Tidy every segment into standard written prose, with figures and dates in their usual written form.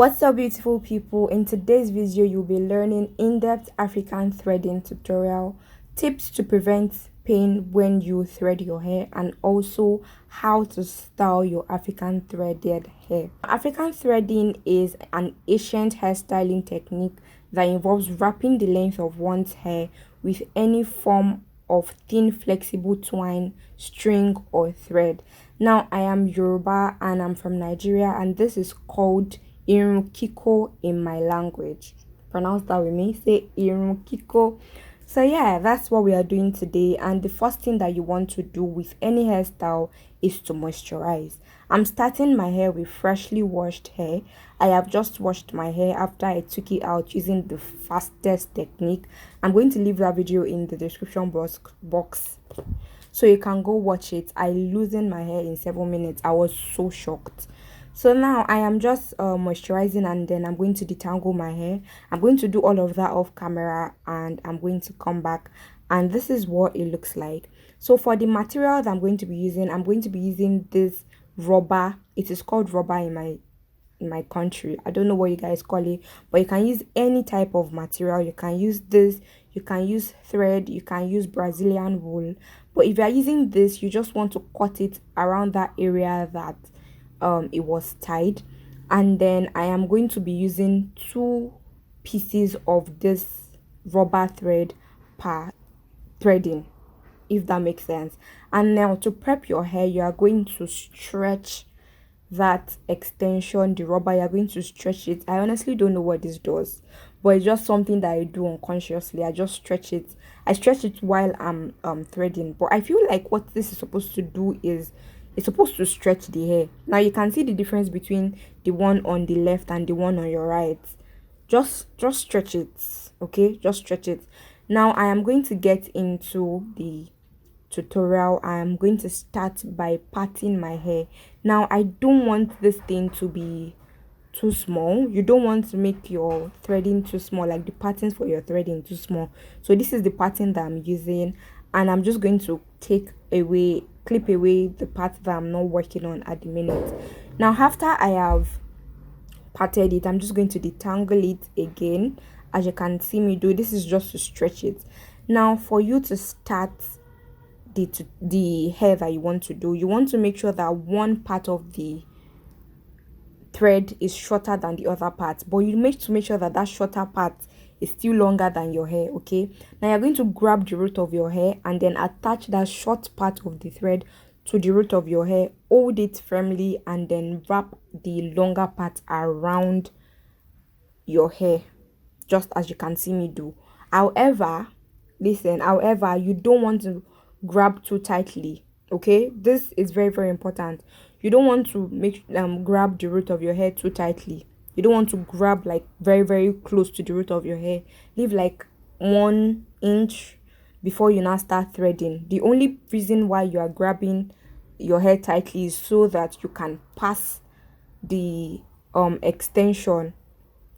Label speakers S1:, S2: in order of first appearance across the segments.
S1: What's up, beautiful people? In today's video you'll be learning in-depth African threading tutorial, tips to prevent pain when you thread your hair, and also how to style your African threaded hair. African threading is an ancient hairstyling technique that involves wrapping the length of one's hair with any form of thin flexible twine, string, or thread. Now, I am Yoruba and I'm from Nigeria, and this is called Irun Kiko in my language. Pronounce that with me. Say Irun Kiko. So yeah, that's what we are doing today. And the first thing that you want to do with any hairstyle is to moisturize. I'm starting my hair with freshly washed hair. I have just washed my hair after I took it out using the fastest technique. I'm going to leave that video in the description box so you can go watch it. I loosened my hair in 7 minutes. I was so shocked. So now I am just moisturizing, and then I'm going to detangle my hair. I'm going to do all of that off camera, and I'm going to come back, and this is what it looks like. So for the material that I'm going to be using this rubber. It is called rubber in my country. I don't know what you guys call it, but you can use any type of material. You can use this, you can use thread, you can use Brazilian wool. But if you are using this, you just want to cut it around that area that it was tied. And then I am going to be using 2 pieces of this rubber thread per threading, if that makes sense. And now to prep your hair, you are going to stretch that extension, the rubber. You're going to stretch it. I honestly don't know what this does, but it's just something that I do unconsciously. I just stretch it. I stretch it while I'm threading. But I feel like what this is supposed to do is it's supposed to stretch the hair. Now you can see the difference between the one on the left and the one on your right. Just stretch it, okay? Just stretch it. Now I am going to get into the tutorial. I am going to start by parting my hair. Now I don't want this thing to be too small. You don't want to make your threading too small, like the patterns for your threading too small. So this is the pattern that I'm using, and I'm just going to clip away the part that I'm not working on at the minute. Now after I have parted it, I'm just going to detangle it again. As you can see me do, this is just to stretch it. Now for you to start the hair that you want to do, you want to make sure that one part of the thread is shorter than the other part, but you make sure that that shorter part is still longer than your hair. Okay, now you're going to grab the root of your hair and then attach that short part of the thread to the root of your hair, hold it firmly, and then wrap the longer part around your hair, just as you can see me do. However, you don't want to grab too tightly. Okay, this is very, very important. You don't want to grab the root of your hair too tightly. You don't want to grab like very, very close to the root of your hair. Leave like 1 inch before you now start threading. The only reason why you are grabbing your hair tightly is so that you can pass the extension,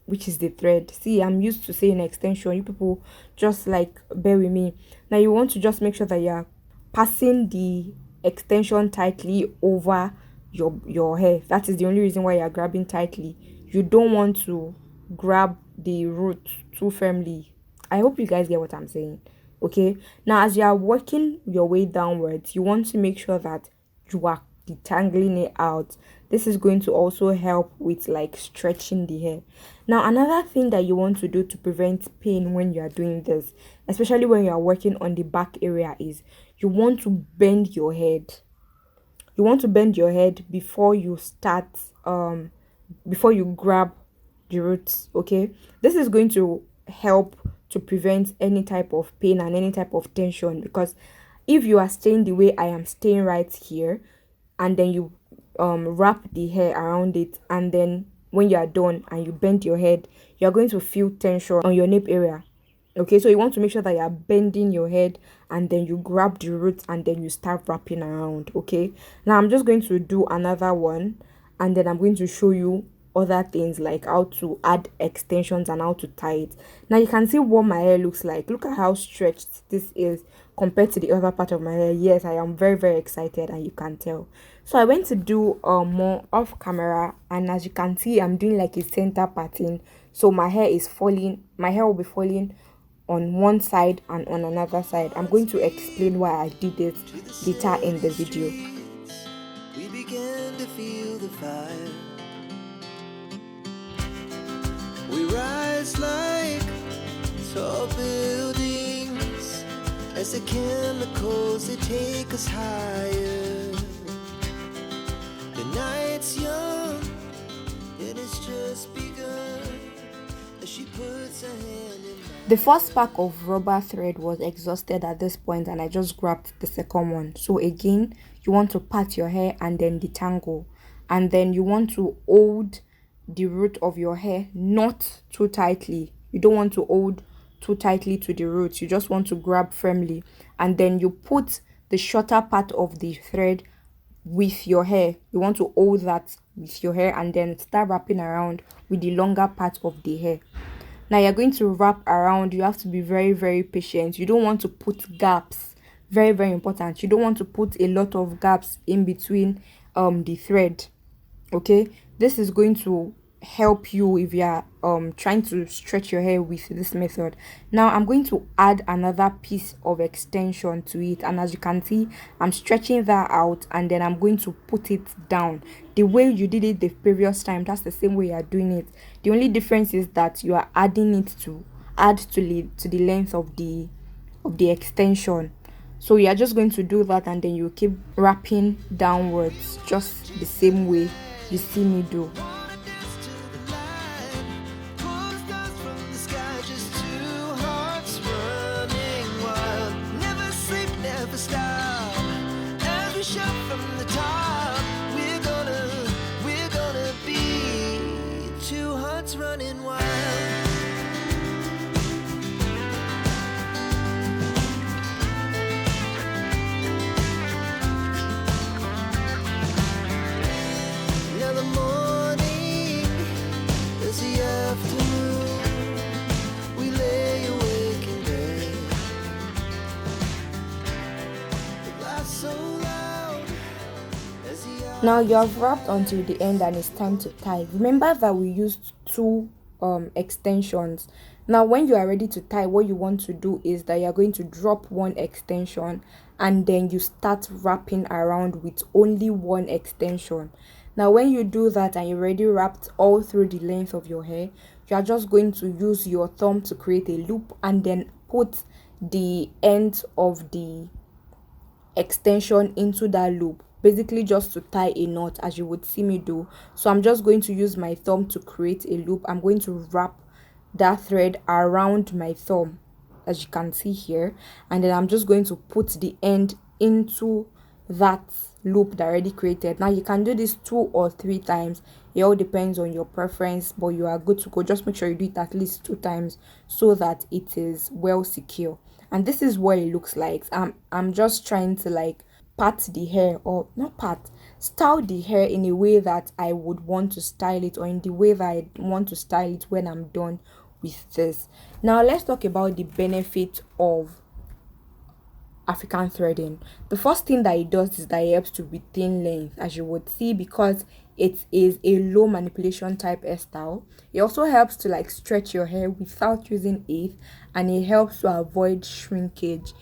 S1: which is the thread. See, I'm used to saying extension. You people just like bear with me. Now you want to just make sure that you're passing the extension tightly over your hair. That is the only reason why you're grabbing tightly. You don't want to grab the root too firmly. I hope you guys get what I'm saying. Okay, now as you are working your way downwards, you want to make sure that you are detangling it out. This is going to also help with like stretching the hair. Now another thing that you want to do to prevent pain when you are doing this, especially when you are working on the back area, is you want to bend your head. You want to bend your head before you start before you grab the roots. Okay, this is going to help to prevent any type of pain and any type of tension, because if you are staying the way I am staying right here, and then you wrap the hair around it, and then when you are done and you bend your head, you're going to feel tension on your nape area. Okay, so you want to make sure that you are bending your head, and then you grab the roots, and then you start wrapping around. Okay, now I'm just going to do another one, and then I'm going to show you other things like how to add extensions and how to tie it. Now you can see what my hair looks like. Look at how stretched this is compared to the other part of my hair. Yes, I am very, very excited, and you can tell. So I went to do more off camera, and as you can see, I'm doing like a center pattern. So my hair will be falling on one side and on another side. I'm going to explain why I did it later in the video.
S2: We began to feel the fire. We rise like tall buildings as the chemicals they take us higher. The night's young, it has just begun as she puts her hand in mine.
S1: The first pack of rubber thread was exhausted at this point, and I just grabbed the second one. So again, you want to part your hair and then detangle, and then you want to hold the root of your hair not too tightly. You don't want to hold too tightly to the roots. You just want to grab firmly, and then you put the shorter part of the thread with your hair. You want to hold that with your hair and then start wrapping around with the longer part of the hair. Now you're going to wrap around. You have to be very, very patient. You don't want to put gaps. Very, very important. You don't want to put a lot of gaps in between the thread. Okay, this is going to help you if you are trying to stretch your hair with this method. Now I'm going to add another piece of extension to it, and as you can see, I'm stretching that out and then I'm going to put it down the way you did it the previous time. That's the same way you are doing it. The only difference is that you are adding it to the length of the extension. So you are just going to do that, and then you keep wrapping downwards just the same way you see me do.
S2: Wanna dance to the light, pull stars from the sky, just two hearts running wild. Never sleep, never stop. As we shout from the top, we're gonna be two hearts running wild. Now the morning is the afternoon. We lay awake in bed. The laughs so loud as the hours.
S1: Now you have wrapped until the end and it's time to tie. Remember that we used two extensions. Now when you are ready to tie, what you want to do is that you are going to drop one extension and then you start wrapping around with only one extension. Now when you do that and you already wrapped all through the length of your hair, you are just going to use your thumb to create a loop and then put the end of the extension into that loop, basically just to tie a knot as you would see me do. So I'm just going to use my thumb to create a loop. I'm going to wrap that thread around my thumb as you can see here, and then I'm just going to put the end into that loop that I already created. Now you can do this 2 or 3 times. It all depends on your preference, but you are good to go. Just make sure you do it at least 2 times so that it is well secure. And this is what it looks like. I'm just trying to like part the hair, or not part, style the hair in a way that I would want to style it, or in the way that I want to style it when I'm done with this. Now let's talk about the benefit of African threading. The first thing that it does is that it helps to retain length, as you would see, because it is a low manipulation type hairstyle. It also helps to like stretch your hair without using it, and it helps to avoid shrinkage.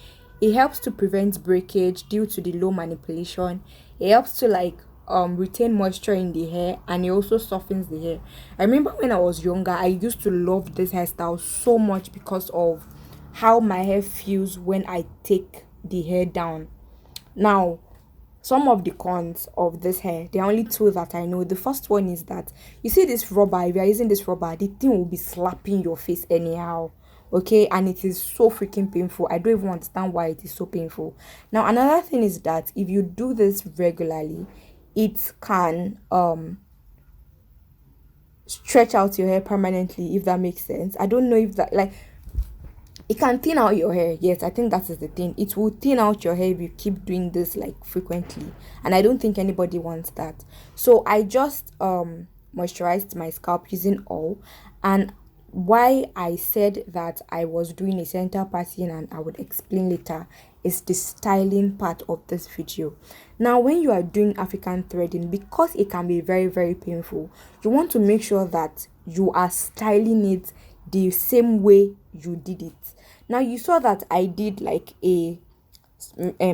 S1: It helps to prevent breakage due to the low manipulation. It helps to like retain moisture in the hair, and it also softens the hair. I remember when I was younger, I used to love this hairstyle so much because of how my hair feels when I take the hair down. Now some of the cons of this hair, there are only 2 that I know. The first one is that you see this rubber, if you are using this rubber, the thing will be slapping your face anyhow, okay, and it is so freaking painful. I don't even understand why it is so painful. Now another thing is that if you do this regularly, it can stretch out your hair permanently, if that makes sense. I don't know if that, like, it can thin out your hair. Yes, I think that is the thing. It will thin out your hair if you keep doing this like frequently, and I don't think anybody wants that. So I just moisturized my scalp using oil. And why I said that I was doing a center pattern, and I would explain later, is the styling part of this video. Now, when you are doing African threading, because it can be very, very painful, you want to make sure that you are styling it the same way you did it. Now, you saw that I did like a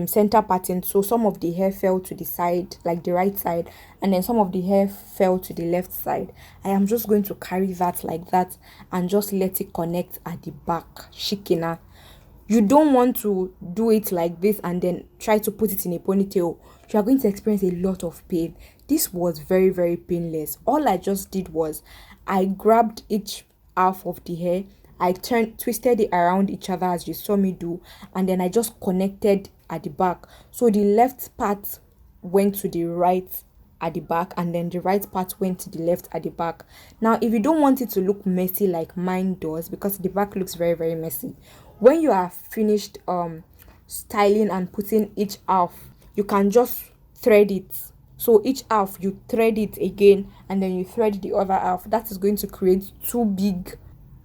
S1: center pattern, so some of the hair fell to the side, like the right side, and then some of the hair fell to the left side. I am just going to carry that like that and just let it connect at the back. Shikina, you don't want to do it like this and then try to put it in a ponytail. You are going to experience a lot of pain. This was very, very painless. All I just did was I grabbed each half of the hair, I twisted it around each other as you saw me do, and then I just connected at the back. So the left part went to the right at the back, and then the right part went to the left at the back. Now, if you don't want it to look messy like mine does, because the back looks very, very messy, when you are finished styling and putting each half, you can just thread it. So each half you thread it again, and then you thread the other half. That is going to create two big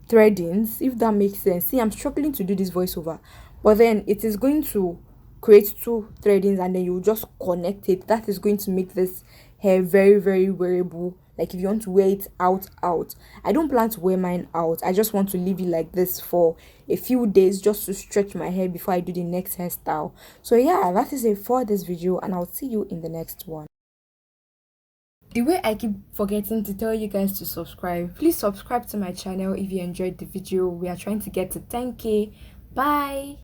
S1: threadings, if that makes sense. See, I'm struggling to do this voiceover, but then it is going to create two threadings, and then you just connect it. That is going to make this hair very, very wearable. Like if you want to wear it out, I don't plan to wear mine out. I just want to leave it like this for a few days just to stretch my hair before I do the next hairstyle. So yeah, that is it for this video, and I'll see you in the next one. The way I keep forgetting to tell you guys to subscribe, please subscribe to my channel if you enjoyed the video. We are trying to get to 10k. Bye.